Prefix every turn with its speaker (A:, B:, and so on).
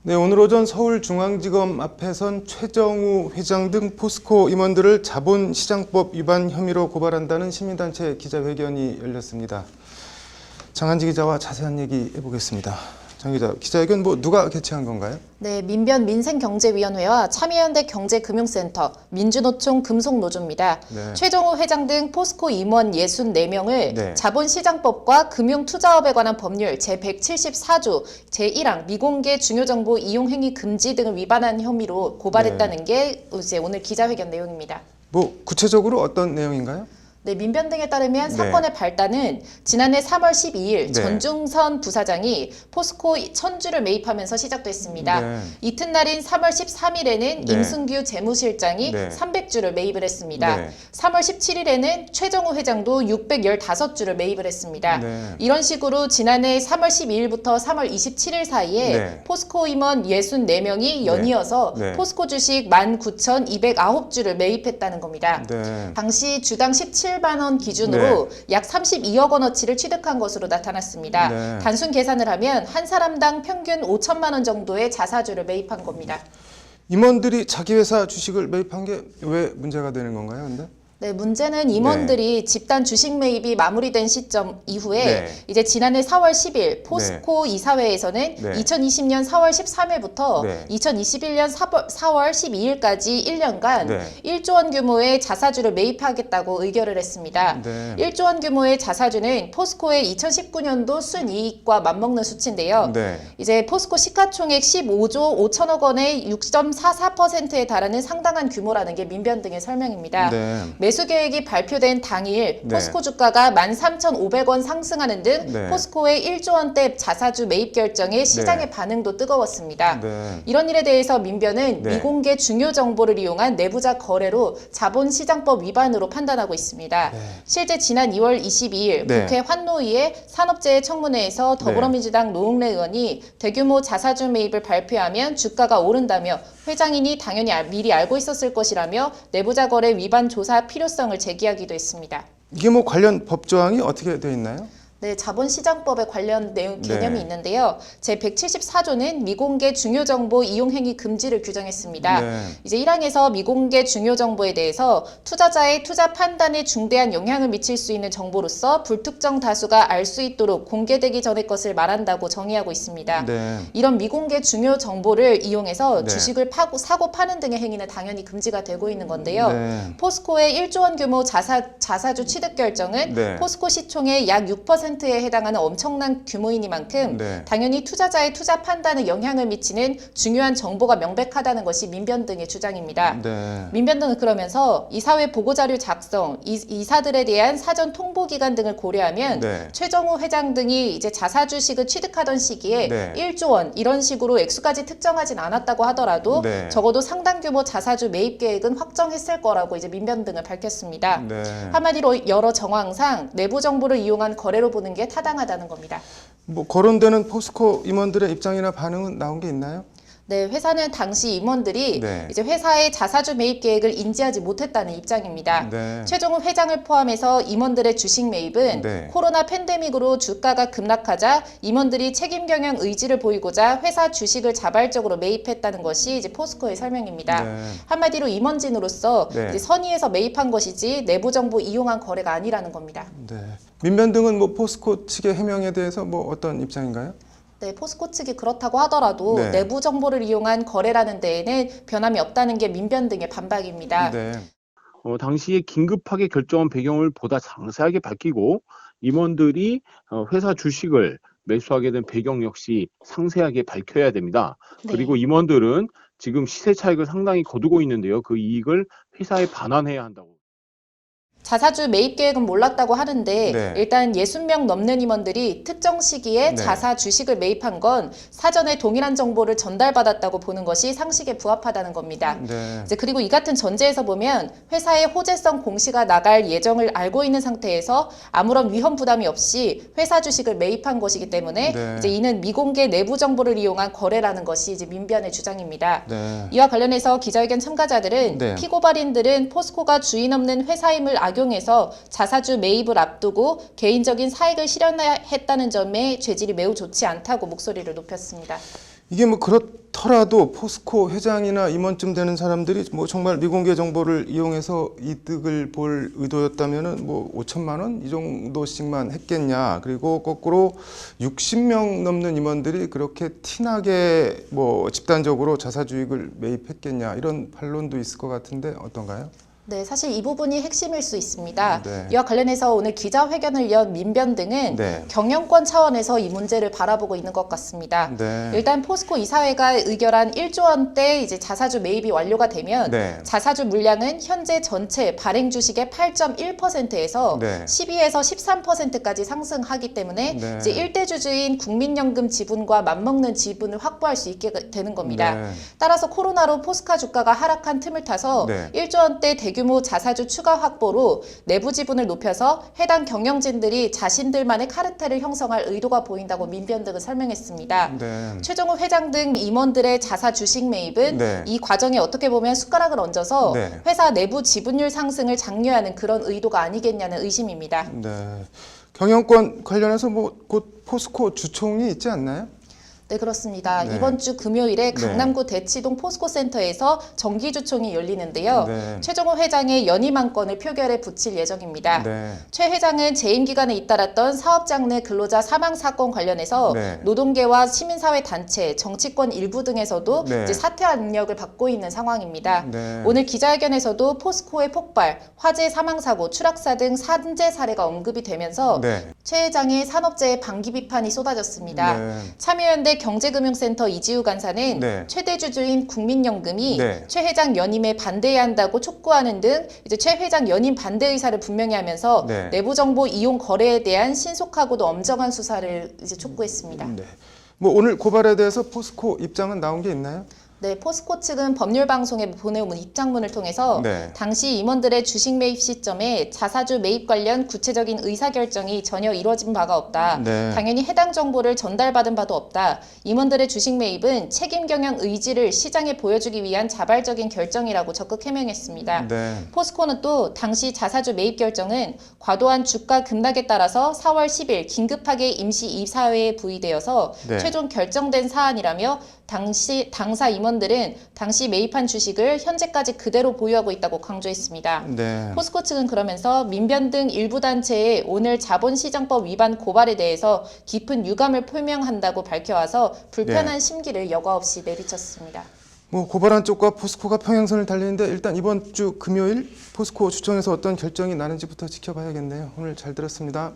A: 네, 오늘 오전 서울중앙지검 앞에선 최정우 회장 등 포스코 임원들을 자본시장법 위반 혐의로 고발한다는 시민단체 기자회견이 열렸습니다. 장한지 기자와 자세한 얘기 해보겠습니다. 장 기자, 기자회견 누가 개최한 건가요?
B: 네, 민변 민생경제위원회와 참여연대 경제금융센터, 민주노총 금속노조입니다.
A: 네.
B: 최정우 회장 등 포스코 임원 64명을
A: 네.
B: 자본시장법과 금융투자업에 관한 법률 제174조 제1항 미공개 중요정보 이용행위 금지 등을 위반한 혐의로 고발했다는 게 이제 오늘 기자회견 내용입니다.
A: 구체적으로 어떤 내용인가요?
B: 네, 민변 등에 따르면
A: 네.
B: 사건의 발단은 지난해 3월 12일
A: 네.
B: 전중선 부사장이 포스코 천주를 매입하면서 시작됐습니다.
A: 네.
B: 이튿날인 3월 13일에는
A: 네.
B: 임승규 재무실장이
A: 네.
B: 300주를 매입을 했습니다.
A: 네.
B: 3월 17일에는 최정우 회장도 615주를 매입을 했습니다.
A: 네.
B: 이런 식으로 지난해 3월 12일부터 3월 27일 사이에
A: 네.
B: 포스코 임원 64명이 연이어서
A: 네.
B: 포스코 주식 19,209주를 매입했다는 겁니다.
A: 네.
B: 당시 주당 17만 원 기준으로 약 32억 원어치를 취득한 것으로 나타났습니다.
A: 네.
B: 단순 계산을 하면 한 사람당 평균 5천만 원 정도의 자사주를 매입한 겁니다.
A: 임원들이 자기 회사 주식을 매입한 게 왜 문제가 되는 건가요, 근데?
B: 네, 문제는 임원들이 집단 주식 매입이 마무리된 시점 이후에
A: 네.
B: 이제 지난해 4월 10일 포스코 이사회에서는
A: 네.
B: 2020년 4월 13일부터
A: 네.
B: 2021년 4월 12일까지 1년간
A: 네.
B: 1조 원 규모의 자사주를 매입하겠다고 의결을 했습니다.
A: 네.
B: 1조 원 규모의 자사주는 포스코의 2019년도 순이익과 맞먹는 수치인데요.
A: 네.
B: 이제 포스코 시가총액 15조 5천억 원의 6.44%에 달하는 상당한 규모라는 게 민변 등의 설명입니다.
A: 네.
B: 매수 계획이 발표된 당일
A: 네.
B: 포스코 주가가 13,500원 상승하는 등
A: 네.
B: 포스코의 1조 원대 자사주 매입 결정에 시장의 반응도 뜨거웠습니다.
A: 네.
B: 이런 일에 대해서 민변은
A: 네.
B: 미공개 중요 정보를 이용한 내부자 거래로 자본시장법 위반으로 판단하고 있습니다.
A: 네.
B: 실제 지난 2월 22일
A: 네.
B: 국회 환노위의 산업재해 청문회에서 더불어민주당 노웅래 의원이 대규모 자사주 매입을 발표하면 주가가 오른다며 회장인이 당연히 미리 알고 있었을 것이라며 내부자 거래 위반 조사 필요성을 제기하기도 했습니다.
A: 이게 관련 법조항이 어떻게 되어 있나요?
B: 네, 자본시장법에 관련 내용 개념이
A: 네.
B: 있는데요. 제174조는 미공개 중요정보 이용행위 금지를 규정했습니다.
A: 네.
B: 이제 1항에서 미공개 중요정보에 대해서 투자자의 투자 판단에 중대한 영향을 미칠 수 있는 정보로서 불특정 다수가 알 수 있도록 공개되기 전의 것을 말한다고 정의하고 있습니다.
A: 네.
B: 이런 미공개 중요 정보를 이용해서
A: 네.
B: 주식을 사고 파는 등의 행위는 당연히 금지가 되고 있는 건데요.
A: 네.
B: 포스코의 1조 원 규모 자사주 취득 결정은
A: 네.
B: 포스코 시총의 약 6%에 해당하는 엄청난 규모이니만큼
A: 네.
B: 당연히 투자자의 투자 판단에 영향을 미치는 중요한 정보가 명백하다는 것이 민변 등의 주장입니다.
A: 네.
B: 민변 등은 그러면서 이사회 보고자료 작성, 이사들에 대한 사전 통보 기간 등을 고려하면
A: 네.
B: 최정우 회장 등이 이제 자사주식을 취득하던 시기에
A: 네.
B: 1조 원 이런 식으로 액수까지 특정하진 않았다고 하더라도
A: 네.
B: 적어도 상당 규모 자사주 매입 계획은 확정했을 거라고 이제 민변 등을 밝혔습니다.
A: 네.
B: 한마디로 여러 정황상 내부 정보를 이용한 거래로 보는 게 타당하다는 겁니다.
A: 거론되는 포스코 임원들의 입장이나 반응은 나온 게 있나요?
B: 네, 회사는 당시 임원들이
A: 네.
B: 이제 회사의 자사주 매입 계획을 인지하지 못했다는 입장입니다.
A: 네.
B: 최종우 회장을 포함해서 임원들의 주식 매입은
A: 네.
B: 코로나 팬데믹으로 주가가 급락하자 임원들이 책임 경영 의지를 보이고자 회사 주식을 자발적으로 매입했다는 것이 이제 포스코의 설명입니다.
A: 네.
B: 한마디로 임원진으로서
A: 네.
B: 이제 선의에서 매입한 것이지 내부 정보 이용한 거래가 아니라는 겁니다.
A: 네. 민변 등은 포스코 측의 해명에 대해서 어떤 입장인가요?
B: 네, 포스코 측이 그렇다고 하더라도
A: 네.
B: 내부 정보를 이용한 거래라는 데에는 변함이 없다는 게 민변 등의 반박입니다.
A: 네.
C: 당시에 긴급하게 결정한 배경을 보다 상세하게 밝히고 임원들이 회사 주식을 매수하게 된 배경 역시 상세하게 밝혀야 됩니다.
B: 네.
C: 그리고 임원들은 지금 시세 차익을 상당히 거두고 있는데요. 그 이익을 회사에 반환해야 한다고.
B: 자사주 매입 계획은 몰랐다고 하는데
A: 네.
B: 일단 60명 넘는 임원들이 특정 시기에
A: 네.
B: 자사 주식을 매입한 건 사전에 동일한 정보를 전달받았다고 보는 것이 상식에 부합하다는 겁니다.
A: 네.
B: 이제 그리고 이 같은 전제에서 보면 회사의 호재성 공시가 나갈 예정을 알고 있는 상태에서 아무런 위험 부담이 없이 회사 주식을 매입한 것이기 때문에
A: 네.
B: 이제 이는 미공개 내부 정보를 이용한 거래라는 것이 이제 민변의 주장입니다.
A: 네.
B: 이와 관련해서 기자회견 참가자들은
A: 네.
B: 피고발인들은 포스코가 주인 없는 회사임을 악용해서 자사주 매입을 앞두고 개인적인 사익을 실현했다는 점에 죄질이 매우 좋지 않다고 목소리를 높였습니다.
A: 이게 그렇더라도 포스코 회장이나 임원쯤 되는 사람들이 뭐 정말 미공개 정보를 이용해서 이득을 볼 의도였다면은 뭐 5천만 원 이 정도씩만 했겠냐. 그리고 거꾸로 60명 넘는 임원들이 그렇게 티나게 뭐 집단적으로 자사주익을 매입했겠냐. 이런 반론도 있을 것 같은데 어떤가요?
B: 네, 사실 이 부분이 핵심일 수 있습니다.
A: 네.
B: 이와 관련해서 오늘 기자회견을 연 민변 등은
A: 네.
B: 경영권 차원에서 이 문제를 바라보고 있는 것 같습니다.
A: 네.
B: 일단 포스코 이사회가 의결한 1조 원대 이제 자사주 매입이 완료가 되면
A: 네.
B: 자사주 물량은 현재 전체 발행 주식의 8.1%에서
A: 네.
B: 12에서 13%까지 상승하기 때문에
A: 네.
B: 이제 일대 주주인 국민연금 지분과 맞먹는 지분을 확보할 수 있게 되는 겁니다.
A: 네.
B: 따라서 코로나로 포스카 주가가 하락한 틈을 타서
A: 네.
B: 1조 원대 대규모 자사주 추가 확보로 내부 지분을 높여서 해당 경영진들이 자신들만의 카르텔을 형성할 의도가 보인다고 민변 등은 설명했습니다.
A: 네.
B: 최종우 회장 등 임원들의 자사 주식 매입은
A: 네.
B: 이 과정에 어떻게 보면 숟가락을 얹어서
A: 네.
B: 회사 내부 지분율 상승을 장려하는 그런 의도가 아니겠냐는 의심입니다.
A: 네. 경영권 관련해서 뭐 곧 포스코 주총이 있지 않나요?
B: 네, 그렇습니다.
A: 네.
B: 이번 주 금요일에
A: 네.
B: 강남구 대치동 포스코센터에서 정기주총이 열리는데요.
A: 네.
B: 최종호 회장의 연임안건을 표결에 붙일 예정입니다.
A: 네.
B: 최 회장은 재임 기간에 잇따랐던 사업장 내 근로자 사망 사건 관련해서
A: 네.
B: 노동계와 시민사회 단체, 정치권 일부 등에서도
A: 네.
B: 이제 사퇴 압력을 받고 있는 상황입니다.
A: 네.
B: 오늘 기자회견에서도 포스코의 폭발, 화재 사망 사고, 추락사 등 산재 사례가 언급이 되면서
A: 네.
B: 최 회장의 산업재해 방기 비판이 쏟아졌습니다.
A: 네.
B: 참여연대 경제금융센터 이지우 간사는
A: 네.
B: 최대 주주인 국민연금이
A: 네.
B: 최 회장 연임에 반대해야 한다고 촉구하는 등 이제 최 회장 연임 반대 의사를 분명히 하면서
A: 네.
B: 내부 정보 이용 거래에 대한 신속하고도 엄정한 수사를 이제 촉구했습니다.
A: 네. 뭐 오늘 고발에 대해서 포스코 입장은 나온 게 있나요?
B: 네, 포스코 측은 법률방송에 보내온 입장문을 통해서
A: 네.
B: 당시 임원들의 주식 매입 시점에 자사주 매입 관련 구체적인 의사결정이 전혀 이루어진 바가 없다.
A: 네.
B: 당연히 해당 정보를 전달받은 바도 없다. 임원들의 주식 매입은 책임 경영 의지를 시장에 보여주기 위한 자발적인 결정이라고 적극 해명했습니다.
A: 네.
B: 포스코는 또 당시 자사주 매입 결정은 과도한 주가 급락에 따라서 4월 10일 긴급하게 임시 이사회에 부의되어서
A: 네.
B: 최종 결정된 사안이라며 당사 임원들은 당시 매입한 주식을 현재까지 그대로 보유하고 있다고 강조했습니다.
A: 네.
B: 포스코 측은 그러면서 민변 등 일부 단체의 오늘 자본시장법 위반 고발에 대해서 깊은 유감을 표명한다고 밝혀와서 불편한
A: 네.
B: 심기를 여과 없이 내비쳤습니다.
A: 뭐 고발한 쪽과 포스코가 평행선을 달리는데 일단 이번 주 금요일 포스코 주총에서 어떤 결정이 나는지부터 지켜봐야겠네요. 오늘 잘 들었습니다.